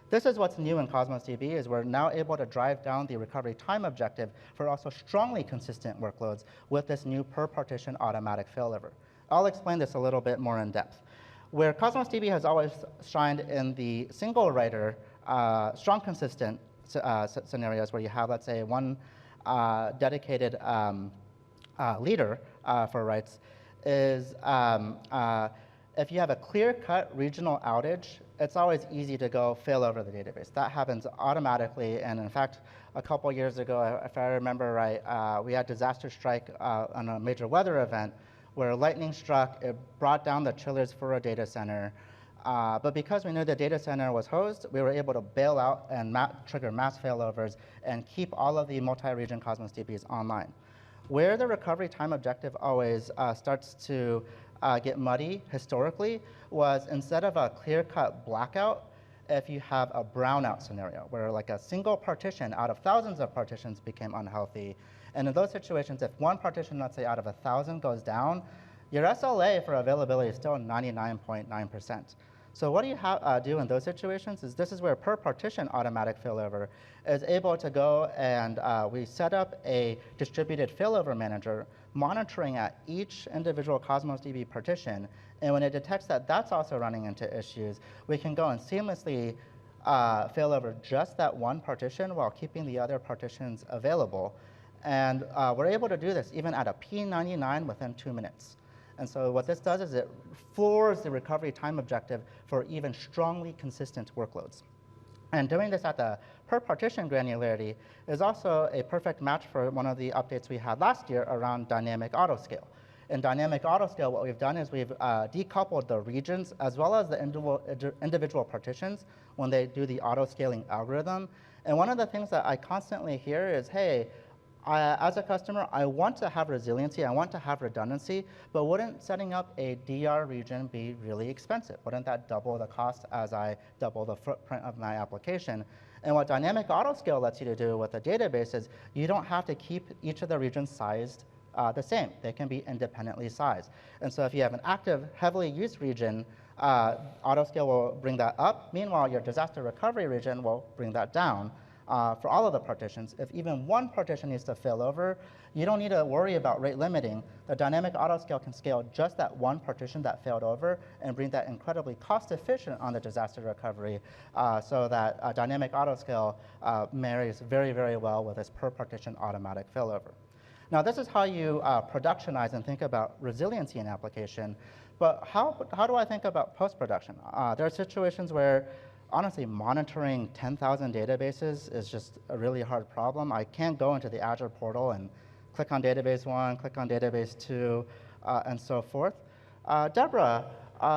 This is what's new in Cosmos DB, is we're now able to drive down the recovery time objective for also strongly consistent workloads with this new per partition automatic failover. I'll explain this a little bit more in depth. Where Cosmos DB has always shined in the single writer, strong consistent scenarios where you have, let's say, one dedicated leader for writes, is if you have a clear-cut regional outage, it's always easy to go fail over the database. That happens automatically, and in fact, a couple years ago, if I remember right, we had disaster strike on a major weather event where lightning struck, it brought down the chillers for a data center, but because we knew the data center was hosted, we were able to bail out and trigger mass failovers and keep all of the multi-region Cosmos DBs online. Where the recovery time objective always starts to get muddy historically was instead of a clear-cut blackout, if you have a brownout scenario where like a single partition out of thousands of partitions became unhealthy. And in those situations, if one partition, let's say out of 1,000 goes down, your SLA for availability is still 99.9%. So what do you do in those situations is this is where per partition automatic failover is able to go and we set up a distributed failover manager monitoring at each individual Cosmos DB partition. And when it detects that that's also running into issues, we can go and seamlessly fail over just that one partition while keeping the other partitions available. And we're able to do this even at a P99 within 2 minutes. And so what this does is it floors the recovery time objective for even strongly consistent workloads. And doing this at the per partition granularity is also a perfect match for one of the updates we had last year around dynamic autoscale. In dynamic autoscale, what we've done is we've decoupled the regions as well as the individual partitions when they do the autoscaling algorithm. And one of the things that I constantly hear is, hey, as a customer, I want to have resiliency, I want to have redundancy, but wouldn't setting up a DR region be really expensive? Wouldn't that double the cost as I double the footprint of my application? And what dynamic autoscale lets you to do with a database is you don't have to keep each of the regions sized the same. They can be independently sized. And so if you have an active, heavily used region, autoscale will bring that up. Meanwhile, your disaster recovery region will bring that down. For all of the partitions. If even one partition needs to fail over, you don't need to worry about rate limiting. The dynamic autoscale can scale just that one partition that failed over and bring that incredibly cost efficient on the disaster recovery so that dynamic autoscale marries very, very well with this per partition automatic failover. Now, this is how you productionize and think about resiliency in application, but how do I think about post-production? There are situations where honestly, monitoring 10,000 databases is just a really hard problem. I can't go into the Azure portal and click on database 1, click on database 2, and so forth. Deborah,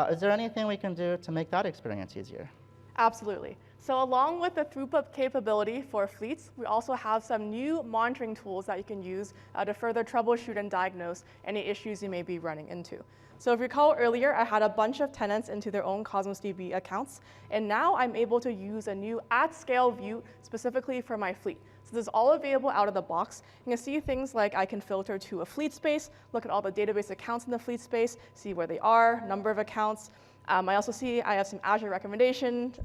is there anything we can do to make that experience easier? Absolutely. So along with the throughput capability for fleets, we also have some new monitoring tools that you can use to further troubleshoot and diagnose any issues you may be running into. So if you recall earlier, I had a bunch of tenants into their own Cosmos DB accounts, and now I'm able to use a new at-scale view specifically for my fleet. So this is all available out of the box. You can see things like I can filter to a fleet space, look at all the database accounts in the fleet space, see where they are, number of accounts. I also see I have some Azure recommendations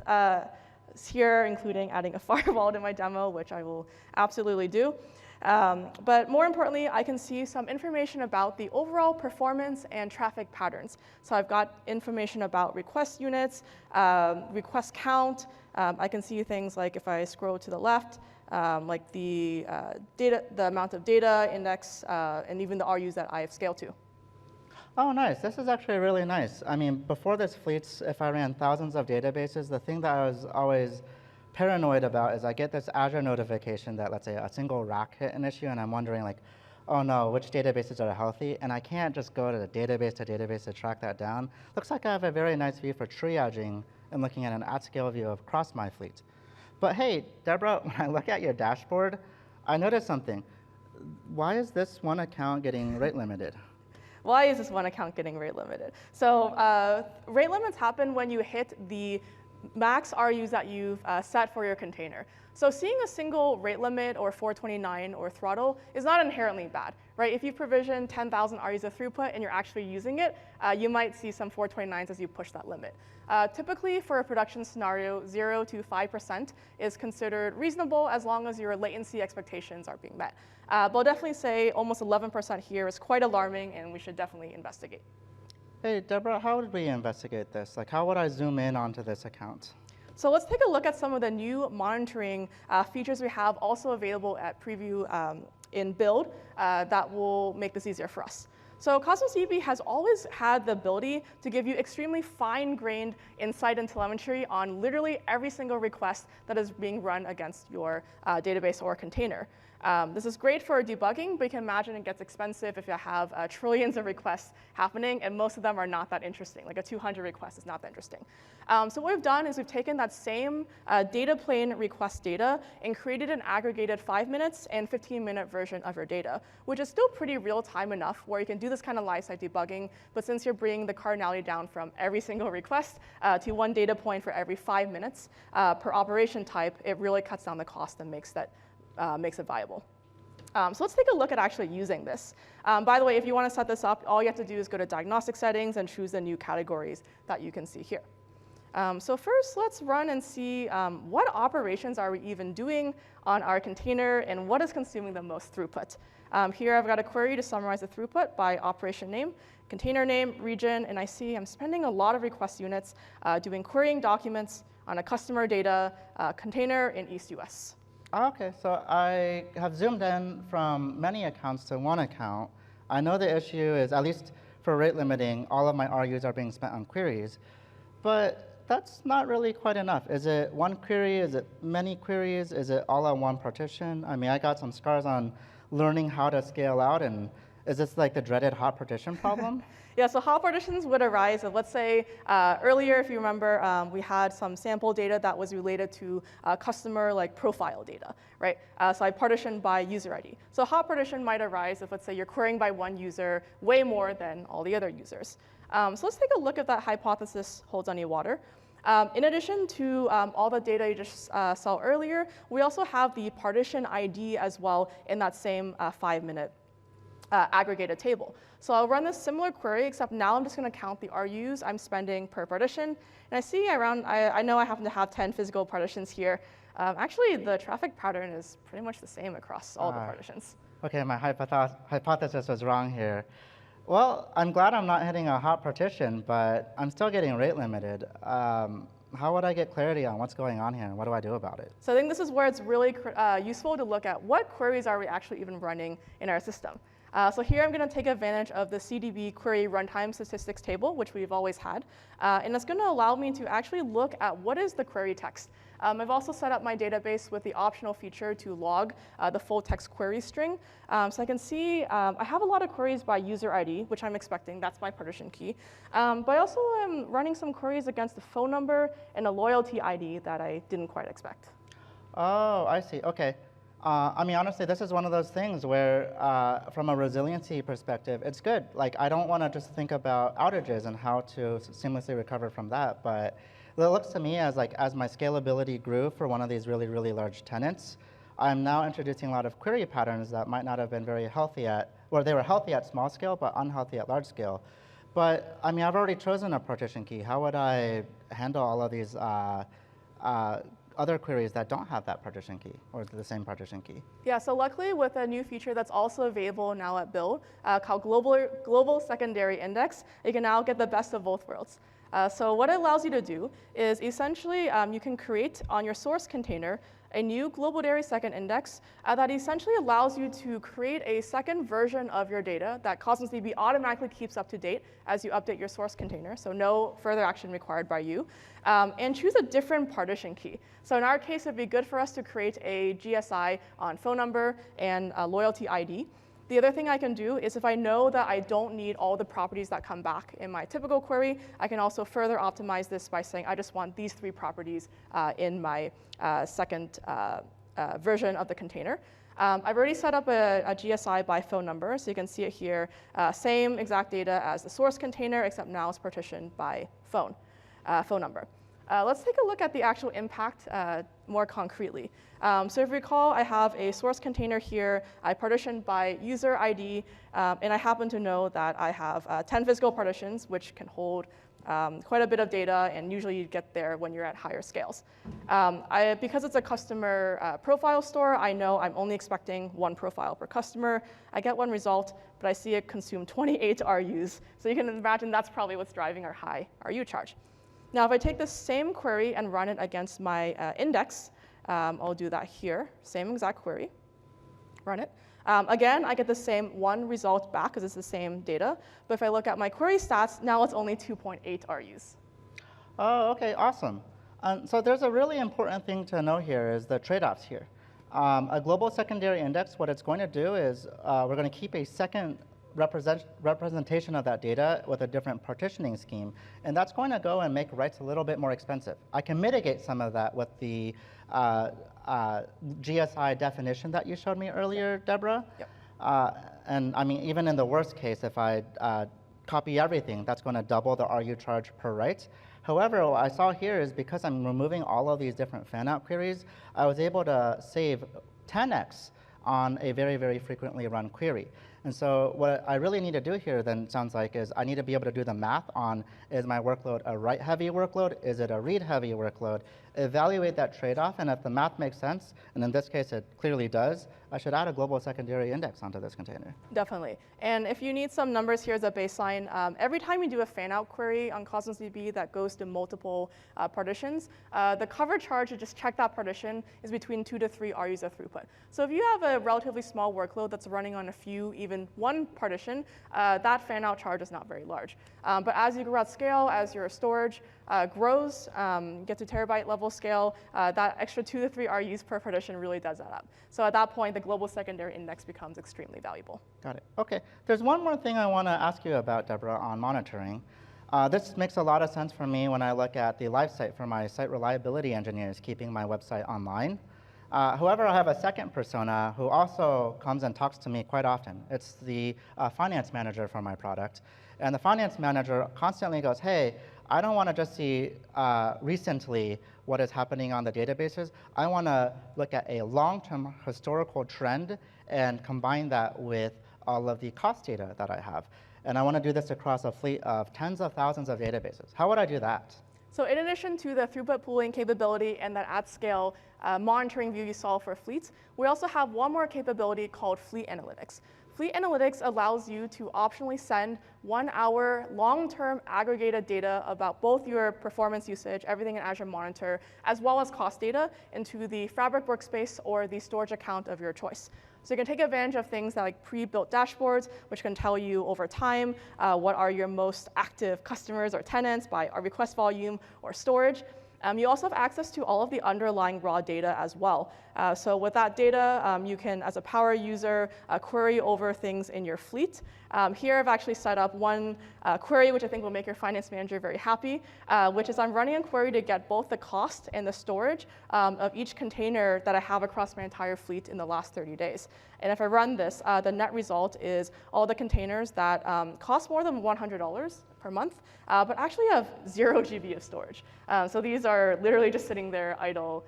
here, including adding a firewall to my demo, which I will absolutely do. But more importantly, I can see some information about the overall performance and traffic patterns. So I've got information about request units, request count. I can see things like if I scroll to the left, like the amount of data index, and even the RUs that I have scaled to. Oh, nice. This is actually really nice. I mean, before this fleets, if I ran thousands of databases, the thing that I was always paranoid about is I get this Azure notification that, let's say, a single rack hit an issue, and I'm wondering, like, oh no, which databases are healthy? And I can't just go to the database to track that down. Looks like I have a very nice view for triaging and looking at an at-scale view across my fleet. But hey, Deborah, when I look at your dashboard, I noticed something. Why is this one account getting rate limited? Why is this one account getting rate limited? So rate limits happen when you hit the max RUs that you've set for your container. So seeing a single rate limit or 429 or throttle is not inherently bad, right? If you provision 10,000 RUs of throughput and you're actually using it, you might see some 429s as you push that limit. Typically, for a production scenario, 0 to 5% is considered reasonable as long as your latency expectations are being met. But I'll definitely say almost 11% here is quite alarming, and we should definitely investigate. Hey, Deborah, how would we investigate this? Like, how would I zoom in onto this account? So let's take a look at some of the new monitoring features we have also available at preview in build that will make this easier for us. So Cosmos DB has always had the ability to give you extremely fine-grained insight and telemetry on literally every single request that is being run against your database or container. This is great for debugging, but you can imagine it gets expensive if you have trillions of requests happening, and most of them are not that interesting. Like a 200 request is not that interesting. So what we've done is we've taken that same data plane request data and created an aggregated 5 minutes and 15-minute version of your data, which is still pretty real-time enough where you can do this kind of live-site debugging, but since you're bringing the cardinality down from every single request to one data point for every 5 minutes per operation type, it really cuts down the cost and makes it viable. So let's take a look at actually using this. By the way, if you want to set this up, all you have to do is go to diagnostic settings and choose the new categories that you can see here. So first, let's run and see what operations are we even doing on our container and what is consuming the most throughput. Here I've got a query to summarize the throughput by operation name, container name, region, and I see I'm spending a lot of request units doing querying documents on a customer data container in East US. Okay, so I have zoomed in from many accounts to one account. I know the issue is, at least for rate limiting, all of my RUs are being spent on queries, but that's not really quite enough. Is it one query? Is it many queries? Is it all on one partition? I mean, I got some scars on learning how to scale out, and is this like the dreaded hot partition problem? Yeah, so hot partitions would arise if, let's say, earlier, if you remember, we had some sample data that was related to customer profile data, right? So I partitioned by user ID. So hot partition might arise if, let's say, you're querying by one user way more than all the other users. So let's take a look if that hypothesis holds any water. In addition to all the data you just saw earlier, we also have the partition ID as well in that same 5-minute aggregated table. So I'll run this similar query, except now I'm just going to count the RUs I'm spending per partition. And I see I know I happen to have 10 physical partitions here. Actually, the traffic pattern is pretty much the same across all the partitions. Okay, my hypothesis was wrong here. Well, I'm glad I'm not hitting a hot partition, but I'm still getting rate limited. How would I get clarity on what's going on here, and what do I do about it? So I think this is where it's really useful to look at what queries are we actually even running in our system. So here I'm going to take advantage of the CDB query runtime statistics table, which we've always had. And it's going to allow me to actually look at what is the query text. I've also set up my database with the optional feature to log the full text query string. So I can see I have a lot of queries by user ID, which I'm expecting. That's my partition key. But I also am running some queries against the phone number and a loyalty ID that I didn't quite expect. Oh, I see. OK. I mean, honestly, this is one of those things where, from a resiliency perspective, it's good. Like, I don't want to just think about outages and how to seamlessly recover from that. But it looks to me as my scalability grew for one of these really, really large tenants, I'm now introducing a lot of query patterns that might not have been very healthy or they were healthy at small scale, but unhealthy at large scale. But I mean, I've already chosen a partition key. How would I handle all of these other queries that don't have that partition key or the same partition key? Yeah, so luckily with a new feature that's also available now at Build called Global Secondary Index, you can now get the best of both worlds. So what it allows you to do is essentially you can create on your source container a new global second index that essentially allows you to create a second version of your data that Cosmos DB automatically keeps up to date as you update your source container, so no further action required by you, and choose a different partition key. So in our case, it'd be good for us to create a GSI on phone number and a loyalty ID. The other thing I can do is if I know that I don't need all the properties that come back in my typical query, I can also further optimize this by saying I just want these 3 properties in my second version of the container. I've already set up a GSI by phone number, so you can see it here. Same exact data as the source container, except now it's partitioned by phone number. Let's take a look at the actual impact more concretely. So if you recall, I have a source container here. I partitioned by user ID, and I happen to know that I have 10 physical partitions, which can hold quite a bit of data, and usually you get there when you're at higher scales. Because it's a customer profile store, I know I'm only expecting 1 profile per customer. I get 1 result, but I see it consume 28 RUs. So you can imagine that's probably what's driving our high RU charge. Now, if I take this same query and run it against my index, I'll do that here, same exact query, run it. Again, I get the same 1 result back because it's the same data. But if I look at my query stats, now it's only 2.8 RUs. Oh, OK, awesome. So there's a really important thing to know here is the trade-offs here. A global secondary index, what it's going to do is we're going to keep a second representation of that data with a different partitioning scheme. And that's going to go and make writes a little bit more expensive. I can mitigate some of that with the GSI definition that you showed me earlier, Deborah. Yep. And I mean, even in the worst case, if I copy everything, that's going to double the RU charge per write. However, what I saw here is because I'm removing all of these different fan-out queries, I was able to save 10x on a very, very frequently run query. And so what I really need to do here then sounds like is I need to be able to do the math on, is my workload a write-heavy workload? Is it a read-heavy workload? Evaluate that trade-off, and if the math makes sense, and in this case it clearly does, I should add a global secondary index onto this container. Definitely. And if you need some numbers here as a baseline, every time you do a fan-out query on Cosmos DB that goes to multiple partitions, the cover charge to just check that partition is between 2 to 3 RUs of throughput. So if you have a relatively small workload that's running on a few, even one partition, that fan-out charge is not very large. But as you grow at scale, as your storage grows, get to terabyte level scale, that extra 2 to 3 RUs per partition really does add up. So at that point, the global secondary index becomes extremely valuable. Got it. OK. There's one more thing I want to ask you about, Deborah, on monitoring. This makes a lot of sense for me when I look at the live site for my site reliability engineers keeping my website online. However, I have a second persona who also comes and talks to me quite often. It's the finance manager for my product. And the finance manager constantly goes, hey, I don't want to just see recently what is happening on the databases. I want to look at a long-term historical trend and combine that with all of the cost data that I have. And I want to do this across a fleet of tens of thousands of databases. How would I do that? So in addition to the throughput pooling capability and that at-scale monitoring view you saw for fleets, we also have one more capability called Fleet Analytics. Fleet Analytics allows you to optionally send 1 hour long-term aggregated data about both your performance usage, everything in Azure Monitor, as well as cost data into the Fabric workspace or the storage account of your choice. So you can take advantage of things like pre-built dashboards, which can tell you over time what are your most active customers or tenants by our request volume or storage. You also have access to all of the underlying raw data as well. So with that data, you can, as a power user, query over things in your fleet. Here I've actually set up one query, which I think will make your finance manager very happy, which is I'm running a query to get both the cost and the storage of each container that I have across my entire fleet in the last 30 days. And if I run this, the net result is all the containers that cost more than $100 per month, but actually have 0 GB of storage. So these are literally just sitting there idle,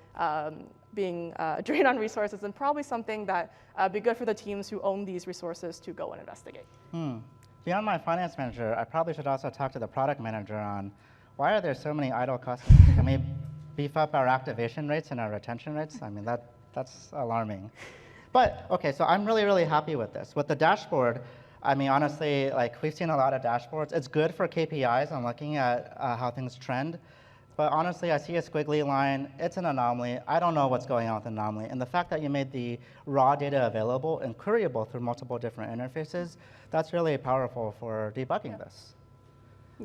being drained on resources, and probably something that be good for the teams who own these resources to go and investigate. Beyond my finance manager, I probably should also talk to the product manager on why are there so many idle customers? Can we beef up our activation rates and our retention rates? I mean, that's alarming. But OK, so I'm really, really happy with this. With the dashboard, I mean, honestly, like we've seen a lot of dashboards. It's good for KPIs and looking at how things trend. But honestly, I see a squiggly line. It's an anomaly. I don't know what's going on with the anomaly. And the fact that you made the raw data available and queryable through multiple different interfaces, that's really powerful for debugging this.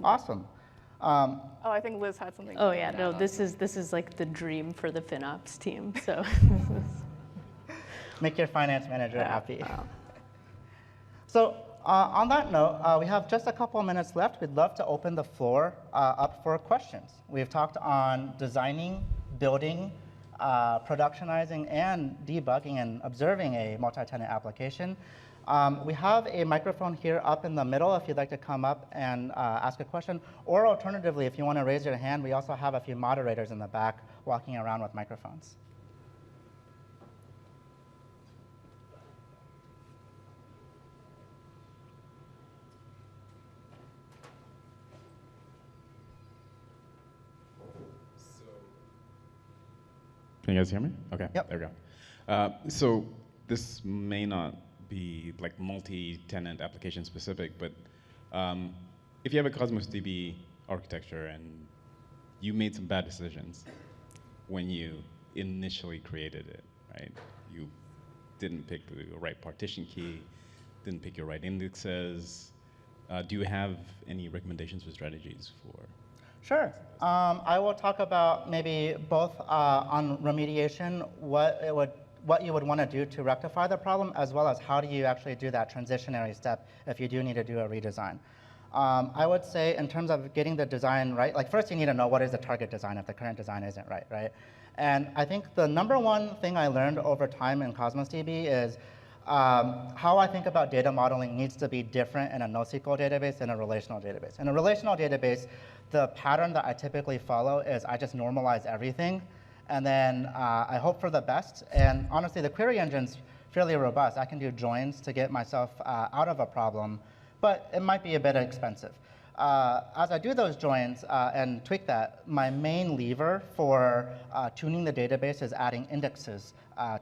Awesome. Oh, I think Liz had something. Oh yeah, no, this is like the dream for the FinOps team. So make your finance manager happy. So on that note, we have just a couple of minutes left. We'd love to open the floor up for questions. We've talked on designing, building, productionizing, and debugging and observing a multi-tenant application. We have a microphone here up in the middle if you'd like to come up and ask a question. Or alternatively, if you want to raise your hand, we also have a few moderators in the back walking around with microphones. Can you guys hear me? OK, Yep. there we go. So this may not be like multi-tenant application specific, but if you have a Cosmos DB architecture and you made some bad decisions when you initially created it, right? You didn't pick the right partition key, didn't pick your right indexes. Do you have any recommendations or strategies for? Sure. I will talk about maybe both on remediation, what you would want to do to rectify the problem, as well as how do you actually do that transitionary step if you do need to do a redesign. I would say in terms of getting the design right, like first you need to know what is the target design if the current design isn't right? And I think the number one thing I learned over time in Cosmos DB is how I think about data modeling needs to be different in a NoSQL database than a relational database. In a relational database, the pattern that I typically follow is I just normalize everything, and then I hope for the best. And honestly, the query engines fairly robust. I can do joins to get myself out of a problem, but it might be a bit expensive. As I do those joins and tweak that, my main lever for tuning the database is adding indexes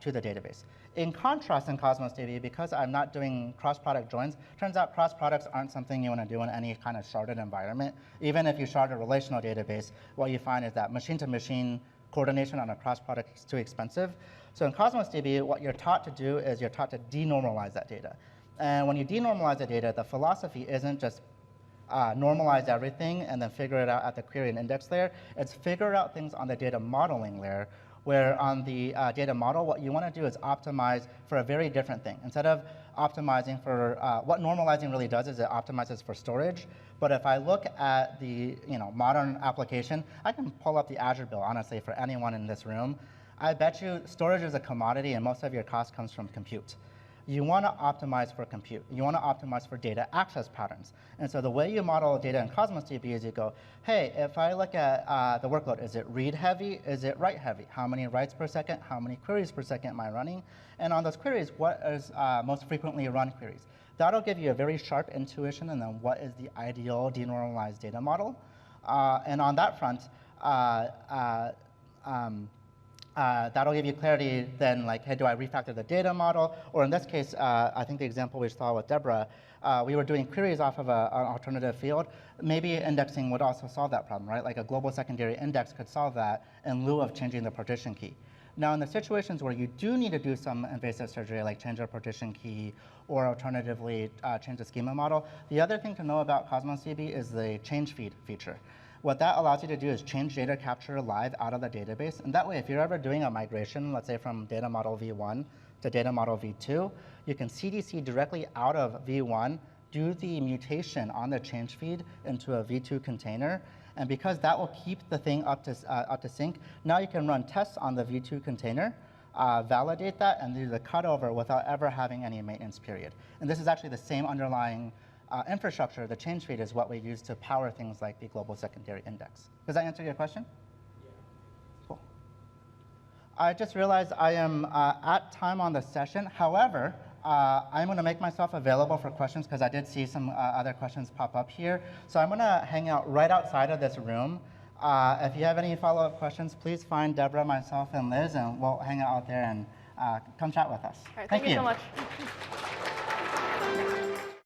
to the database. In contrast, in Cosmos DB, because I'm not doing cross-product joins, turns out cross-products aren't something you want to do in any kind of sharded environment. Even if you shard a relational database, what you find is that machine-to-machine coordination on a cross-product is too expensive. So in Cosmos DB, what you're taught to do is you're taught to denormalize that data. And when you denormalize the data, the philosophy isn't just normalize everything and then figure it out at the query and index layer. It's figure out things on the data modeling layer, where on the data model, what you want to do is optimize for a very different thing. Instead of optimizing for, what normalizing really does is it optimizes for storage. But if I look at the modern application, I can pull up the Azure bill, honestly, for anyone in this room. I bet you storage is a commodity and most of your cost comes from compute. You want to optimize for compute. You want to optimize for data access patterns. And so the way you model data in Cosmos DB is you go, hey, if I look at the workload, is it read heavy? Is it write heavy? How many writes per second? How many queries per second am I running? And on those queries, what is most frequently run queries? That'll give you a very sharp intuition and then what is the ideal denormalized data model. And on that front, that'll give you clarity then, like, hey, do I refactor the data model? Or in this case, I think the example we saw with Deborah, we were doing queries off of an alternative field. Maybe indexing would also solve that problem, right? Like a global secondary index could solve that in lieu of changing the partition key. Now, in the situations where you do need to do some invasive surgery, like change a partition key or alternatively change the schema model, the other thing to know about Cosmos DB is the change feed feature. What that allows you to do is change data capture live out of the database. And that way, if you're ever doing a migration, let's say from data model v1 to data model v2, you can CDC directly out of v1, do the mutation on the change feed into a v2 container. And because that will keep the thing up to sync, now you can run tests on the v2 container, validate that, and do the cutover without ever having any maintenance period. And this is actually the same underlying infrastructure. The change feed is what we use to power things like the global secondary index. Does that answer your question? Yeah. Cool. I just realized I am at time on the session. However, I'm going to make myself available for questions because I did see some other questions pop up here. So I'm going to hang out right outside of this room. If you have any follow-up questions, please find Deborah, myself, and Liz, and we'll hang out there and come chat with us. All right, thank you so much.